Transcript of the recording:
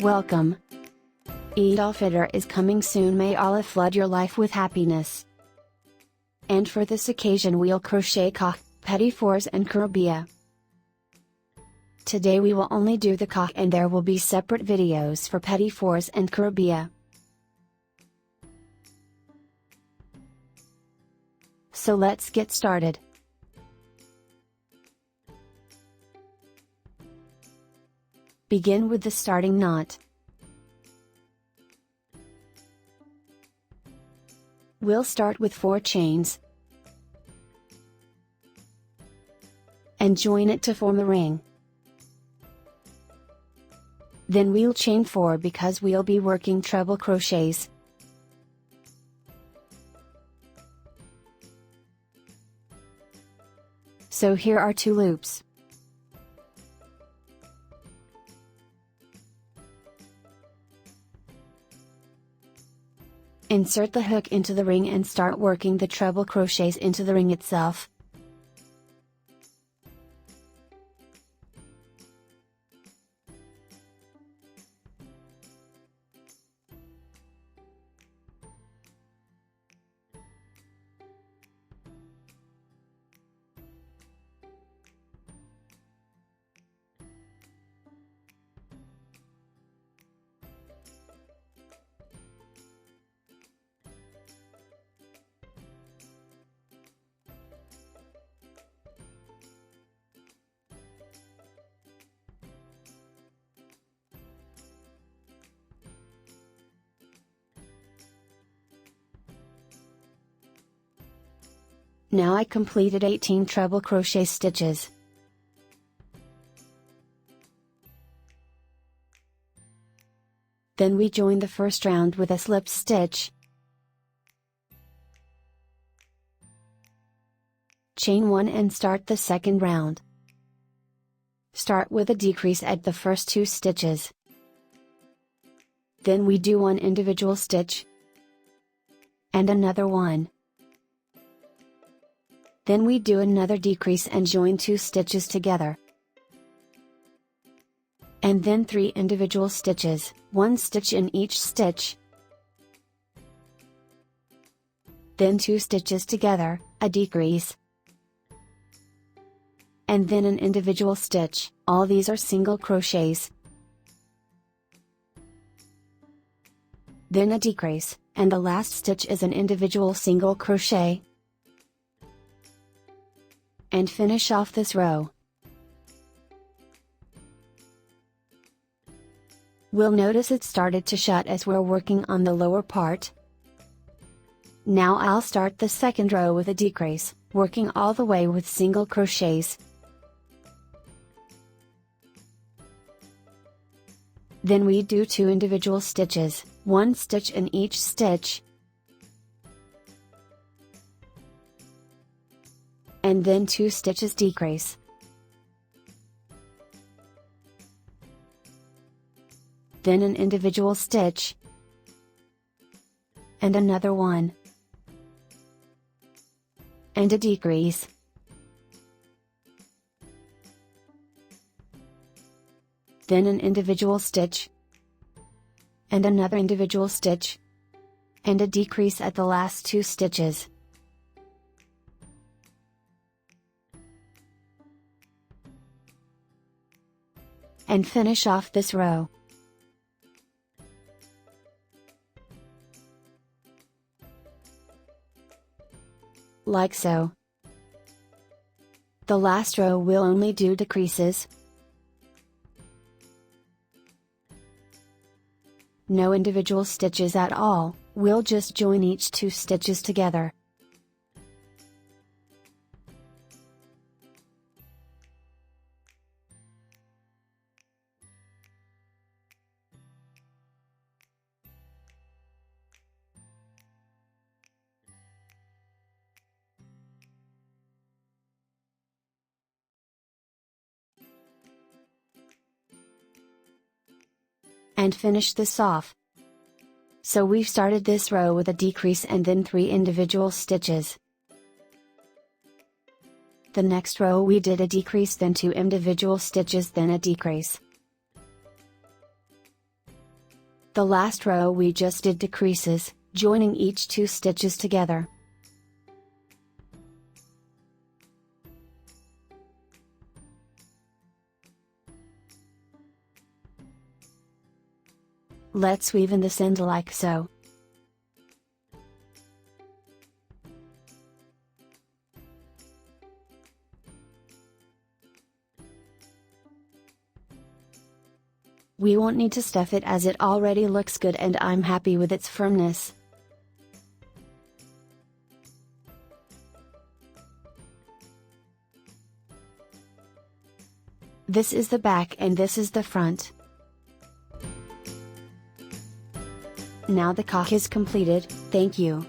Welcome! Eid al-Fitr is coming soon. May Allah flood your life with happiness. And for this occasion we'll crochet Kahk, petit fours and Kurabia. Today we will only do the Kahk and there will be separate videos for petit fours and Kurabia. So let's get started. Begin with the starting knot. We'll start with 4 chains and join it to form a ring. Then we'll chain 4 because we'll be working treble crochets. So here are 2 loops. Insert the hook into the ring and start working the treble crochets into the ring itself. Now I completed 18 treble crochet stitches. Then we join the first round with a slip stitch. Chain 1 and start the second round. Start with a decrease at the first 2 stitches. Then we do 1 individual stitch and another one. Then we do another decrease and join 2 stitches together. And then 3 individual stitches, 1 stitch in each stitch. Then 2 stitches together, a decrease. And then an individual stitch, all these are single crochets. Then a decrease, and the last stitch is an individual single crochet. And finish off this row. We'll notice it started to shut as we're working on the lower part. Now I'll start the second row with a decrease, working all the way with single crochets. Then we do 2 individual stitches, 1 stitch in each stitch. And then 2 stitches decrease. Then an individual stitch. And another one. And a decrease. Then an individual stitch. And another individual stitch. And a decrease at the last 2 stitches. And finish off this row. Like so. The last row will only do decreases. No individual stitches at all, we'll just join each 2 stitches together. And finish this off. So we've started this row with a decrease and then 3 individual stitches. The next row we did a decrease, then 2 individual stitches, then a decrease. The last row we just did decreases, joining each 2 stitches together. Let's weave in this end like so. We won't need to stuff it as it already looks good and I'm happy with its firmness. This is the back and this is the front. Now the Kahk is completed. Thank you.